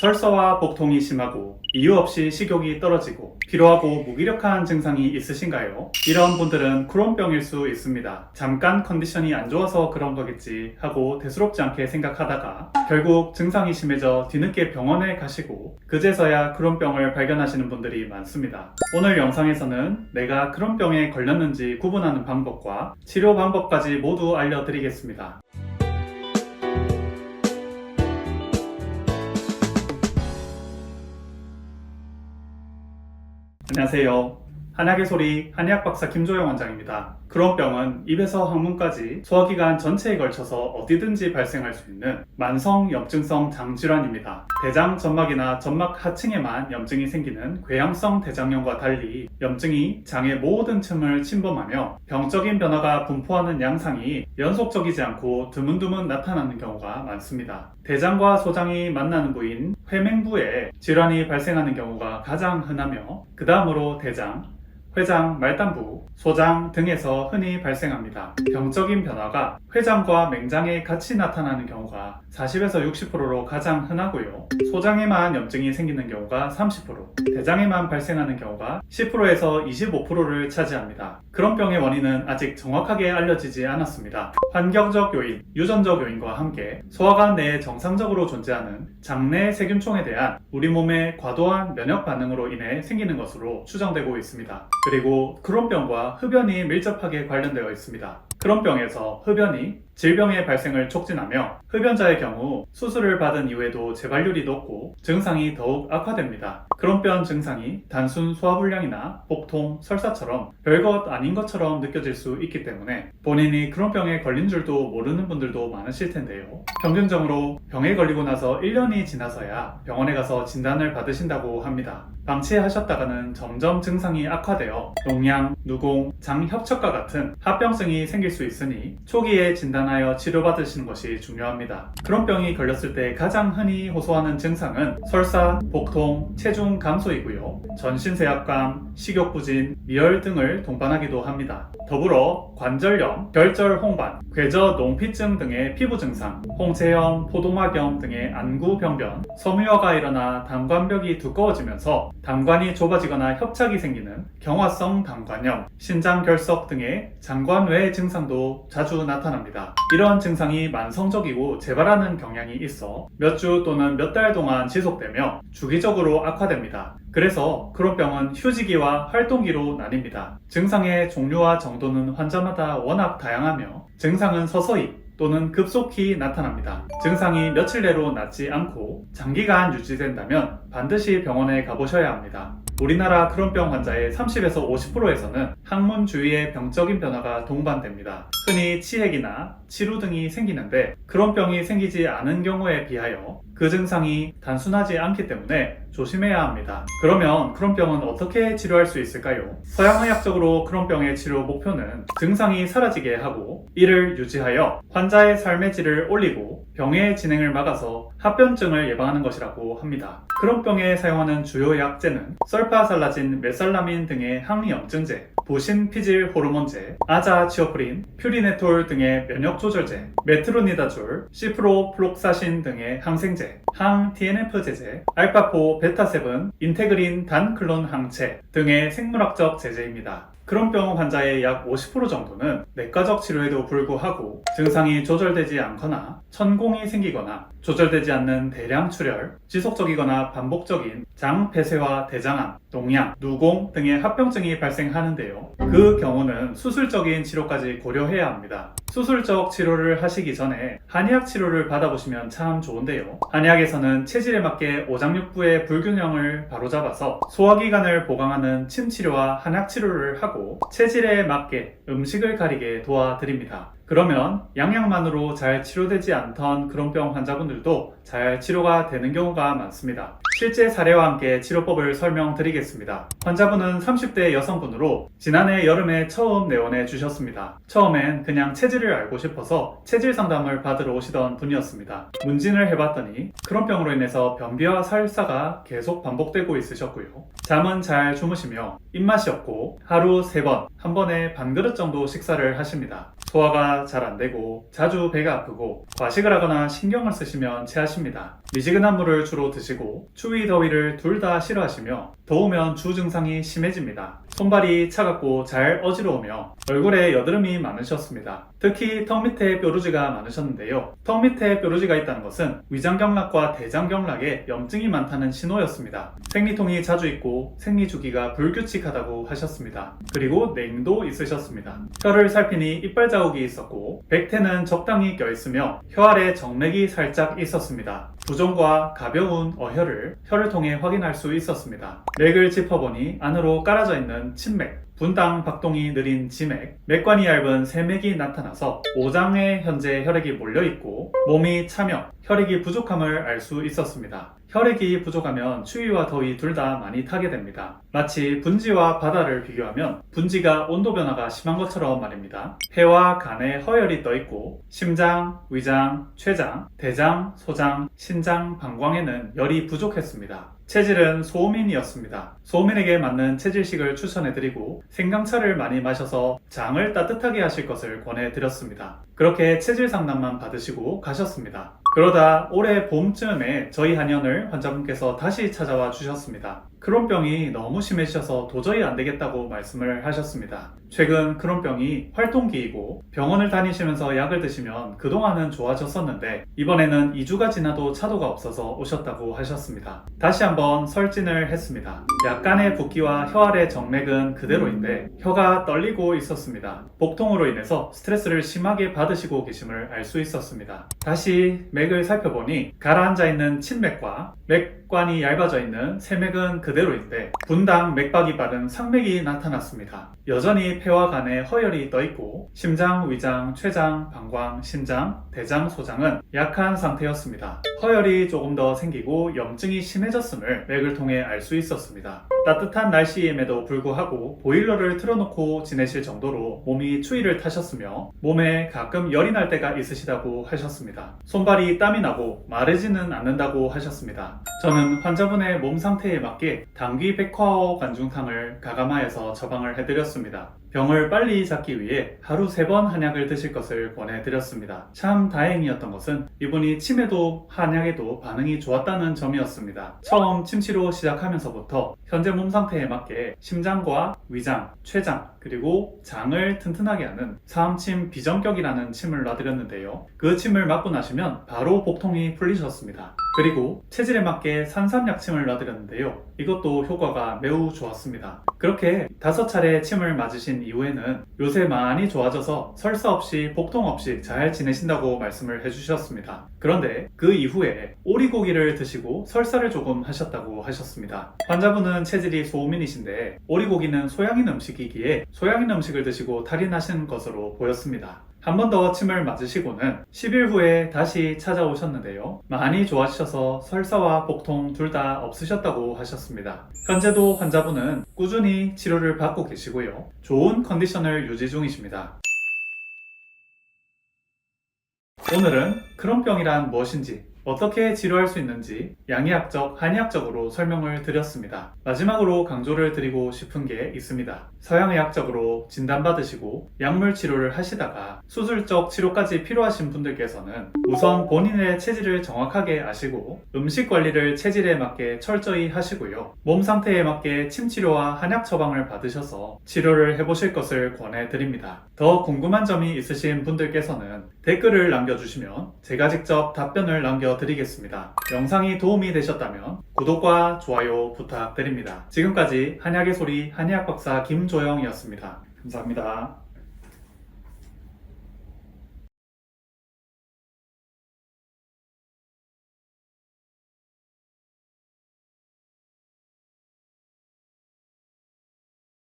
설사와 복통이 심하고 이유 없이 식욕이 떨어지고 피로하고 무기력한 증상이 있으신가요? 이런 분들은 크론병일 수 있습니다. 잠깐 컨디션이 안 좋아서 그런 거겠지 하고 대수롭지 않게 생각하다가 결국 증상이 심해져 뒤늦게 병원에 가시고 그제서야 크론병을 발견하시는 분들이 많습니다. 오늘 영상에서는 내가 크론병에 걸렸는지 구분하는 방법과 치료 방법까지 모두 알려드리겠습니다. 안녕하세요. 한약의 소리 한의학 박사 김조영 원장입니다. 크론병은 입에서 항문까지 소화기관 전체에 걸쳐서 어디든지 발생할 수 있는 만성 염증성 장질환입니다. 대장 점막이나 점막 하층에만 염증이 생기는 궤양성 대장염과 달리 염증이 장의 모든 층을 침범하며 병적인 변화가 분포하는 양상이 연속적이지 않고 드문드문 나타나는 경우가 많습니다. 대장과 소장이 만나는 부인 회맹부에 질환이 발생하는 경우가 가장 흔하며 그 다음으로 대장, 회장, 말단부, 소장 등에서 흔히 발생합니다. 병적인 변화가 회장과 맹장에 같이 나타나는 경우가 40에서 60%로 가장 흔하고요. 소장에만 염증이 생기는 경우가 30%, 대장에만 발생하는 경우가 10%에서 25%를 차지합니다. 크론병의 원인은 아직 정확하게 알려지지 않았습니다. 환경적 요인, 유전적 요인과 함께 소화관 내에 정상적으로 존재하는 장내 세균총에 대한 우리 몸의 과도한 면역 반응으로 인해 생기는 것으로 추정되고 있습니다. 그리고 크론병과 흡연이 밀접하게 관련되어 있습니다. 크론병에서 흡연이 질병의 발생을 촉진하며 흡연자의 경우 수술을 받은 이후에도 재발률이 높고 증상이 더욱 악화됩니다. 크론병 증상이 단순 소화불량이나 복통, 설사처럼 별것 아닌 것처럼 느껴질 수 있기 때문에 본인이 크론병에 걸린 줄도 모르는 분들도 많으실 텐데요. 평균적으로 병에 걸리고 나서 1년이 지나서야 병원에 가서 진단을 받으신다고 합니다. 방치하셨다가는 점점 증상이 악화되어 농양, 누공, 장협척과 같은 합병증이 생길 수 있으니 초기에 진단하여 치료받으시는 것이 중요합니다. 크론병이 걸렸을 때 가장 흔히 호소하는 증상은 설사, 복통, 체중 감소이고요. 전신세약감, 식욕부진, 미열 등을 동반하기도 합니다. 더불어 관절염, 결절 홍반, 궤저 농피증 등의 피부 증상, 홍채염, 포도막염 등의 안구병변, 섬유화가 일어나 담관벽이 두꺼워지면서 담관이 좁아지거나 협착이 생기는 경화성 담관염, 신장결석 등의 장관외 증상도 자주 나타납니다. 이러한 증상이 만성적이고 재발하는 경향이 있어 몇 주 또는 몇 달 동안 지속되며 주기적으로 악화됩니다. 그래서 크론병은 휴지기와 활동기로 나뉩니다. 증상의 종류와 정도는 환자마다 워낙 다양하며 증상은 서서히 또는 급속히 나타납니다. 증상이 며칠 내로 낫지 않고 장기간 유지된다면 반드시 병원에 가보셔야 합니다. 우리나라 크론병 환자의 30에서 50%에서는 항문 주위에 병적인 변화가 동반됩니다. 흔히 치핵이나 치루 등이 생기는데 크론병이 생기지 않은 경우에 비하여 그 증상이 단순하지 않기 때문에 조심해야 합니다. 그러면 크론병은 어떻게 치료할 수 있을까요? 서양의학적으로 크론병의 치료 목표는 증상이 사라지게 하고 이를 유지하여 환자의 삶의 질을 올리고 병의 진행을 막아서 합병증을 예방하는 것이라고 합니다. 크론병에 사용하는 주요 약제는 설파살라진, 메살라민 등의 항염증제, 보신피질 호르몬제, 아자치오프린, 퓨리네톨 등의 면역조절제, 메트로니다졸, 시프로플록사신 등의 항생제, 항-TNF 제제, 알파포, 베타7, 인테그린 단클론 항체 등의 생물학적 제제입니다. 크론병 환자의 약 50% 정도는 내과적 치료에도 불구하고 증상이 조절되지 않거나 천공이 생기거나 조절되지 않는 대량 출혈, 지속적이거나 반복적인 장 폐쇄와 대장암, 농양, 누공 등의 합병증이 발생하는데요. 그 경우는 수술적인 치료까지 고려해야 합니다. 수술적 치료를 하시기 전에 한의학 치료를 받아보시면 참 좋은데요. 한의학에서는 체질에 맞게 오장육부의 불균형을 바로잡아서 소화기관을 보강하는 침치료와 한약치료를 하고 체질에 맞게 음식을 가리게 도와드립니다. 그러면 양약만으로 잘 치료되지 않던 크론병 환자분들도 잘 치료가 되는 경우가 많습니다. 실제 사례와 함께 치료법을 설명드리겠습니다. 환자분은 30대 여성분으로 지난해 여름에 처음 내원해 주셨습니다. 처음엔 그냥 체질을 알고 싶어서 체질 상담을 받으러 오시던 분이었습니다. 문진을 해봤더니 크론병으로 인해서 변비와 설사가 계속 반복되고 있으셨고요. 잠은 잘 주무시며 입맛이 없고 하루 3번, 한 번에 반 그릇 정도 식사를 하십니다. 소화가 잘 안되고 자주 배가 아프고 과식을 하거나 신경을 쓰시면 체하십니다. 미지근한 물을 주로 드시고 추위 더위를 둘 다 싫어하시며 더우면 주 증상이 심해집니다. 손발이 차갑고 잘 어지러우며 얼굴에 여드름이 많으셨습니다. 특히 턱 밑에 뾰루지가 많으셨는데요. 턱 밑에 뾰루지가 있다는 것은 위장경락과 대장경락에 염증이 많다는 신호였습니다. 생리통이 자주 있고 생리주기가 불규칙하다고 하셨습니다. 그리고 냉도 있으셨습니다. 혀를 살피니 이빨 자국이 있었고 백태는 적당히 껴있으며 혀 아래 정맥이 살짝 있었습니다. 부종과 가벼운 어혈을 혀를 통해 확인할 수 있었습니다. 맥을 짚어보니 안으로 깔아져 있는 침맥, 분당 박동이 느린 지맥, 맥관이 얇은 세맥이 나타나서 오장에 현재 혈액이 몰려있고 몸이 차며 혈액이 부족함을 알 수 있었습니다. 혈액이 부족하면 추위와 더위 둘 다 많이 타게 됩니다. 마치 분지와 바다를 비교하면 분지가 온도 변화가 심한 것처럼 말입니다. 폐와 간에 허혈이 떠있고 심장, 위장, 췌장, 대장, 소장, 신장, 방광에는 열이 부족했습니다. 체질은 소음인이었습니다. 소음인에게 맞는 체질식을 추천해드리고 생강차를 많이 마셔서 장을 따뜻하게 하실 것을 권해드렸습니다. 그렇게 체질 상담만 받으시고 가셨습니다. 그러다 올해 봄쯤에 저희 한의원을 환자분께서 다시 찾아와 주셨습니다. 크론병이 너무 심해지셔서 도저히 안 되겠다고 말씀을 하셨습니다. 최근 크론병이 활동기이고 병원을 다니시면서 약을 드시면 그동안은 좋아졌었는데 이번에는 2주가 지나도 차도가 없어서 오셨다고 하셨습니다. 다시 한번 설진을 했습니다. 약간의 붓기와 혀 아래 정맥은 그대로인데 혀가 떨리고 있었습니다. 복통으로 인해서 스트레스를 심하게 받으시고 계심을 알 수 있었습니다. 다시 맥을 살펴보니 가라앉아 있는 침맥과 맥관이 얇아져 있는 세맥은 그대로인데 분당 맥박이 빠른 상맥이 나타났습니다. 여전히 폐와 간에 허혈이 떠있고 심장, 위장, 췌장, 방광, 신장, 대장, 소장은 약한 상태였습니다. 허혈이 조금 더 생기고 염증이 심해졌음을 맥을 통해 알 수 있었습니다. 따뜻한 날씨임에도 불구하고 보일러를 틀어놓고 지내실 정도로 몸이 추위를 타셨으며 몸에 가끔 열이 날 때가 있으시다고 하셨습니다. 손발이 땀이 나고 마르지는 않는다고 하셨습니다. 저는 환자분의 몸 상태에 맞게 당귀 백화어 관중탕을 가감하여서 처방을 해드렸습니다. 병을 빨리 잡기 위해 하루 3번 한약을 드실 것을 권해드렸습니다. 참 다행이었던 것은 이분이 침에도 한약에도 반응이 좋았다는 점이었습니다. 처음 침치료 시작하면서부터 현재 몸 상태에 맞게 심장과 위장, 췌장, 그리고 장을 튼튼하게 하는 사암침 비정격이라는 침을 놔드렸는데요. 그 침을 맞고 나시면 바로 복통이 풀리셨습니다. 그리고 체질에 맞게 산삼약침을 놔드렸는데요. 이것도 효과가 매우 좋았습니다. 그렇게 5차례 침을 맞으신 이후에는 요새 많이 좋아져서 설사 없이 복통 없이 잘 지내신다고 말씀을 해주셨습니다. 그런데 그 이후에 오리고기를 드시고 설사를 조금 하셨다고 하셨습니다. 환자분은 체질이 소음인이신데 오리고기는 소양인 음식이기에 소양인 음식을 드시고 탈이 나신 것으로 보였습니다. 한 번 더 침을 맞으시고는 10일 후에 다시 찾아오셨는데요. 많이 좋아지셔서 설사와 복통 둘 다 없으셨다고 하셨습니다. 현재도 환자분은 꾸준히 치료를 받고 계시고요. 좋은 컨디션을 유지 중이십니다. 오늘은 크론병이란 무엇인지 어떻게 치료할 수 있는지 양의학적, 한의학적으로 설명을 드렸습니다. 마지막으로 강조를 드리고 싶은 게 있습니다. 서양의학적으로 진단받으시고 약물 치료를 하시다가 수술적 치료까지 필요하신 분들께서는 우선 본인의 체질을 정확하게 아시고 음식 관리를 체질에 맞게 철저히 하시고요. 몸 상태에 맞게 침치료와 한약 처방을 받으셔서 치료를 해보실 것을 권해드립니다. 더 궁금한 점이 있으신 분들께서는 댓글을 남겨주시면 제가 직접 답변을 남겨드리겠습니다. 영상이 도움이 되셨다면 구독과 좋아요 부탁드립니다. 지금까지 한약의 소리 한의학 박사 김조영이었습니다. 감사합니다.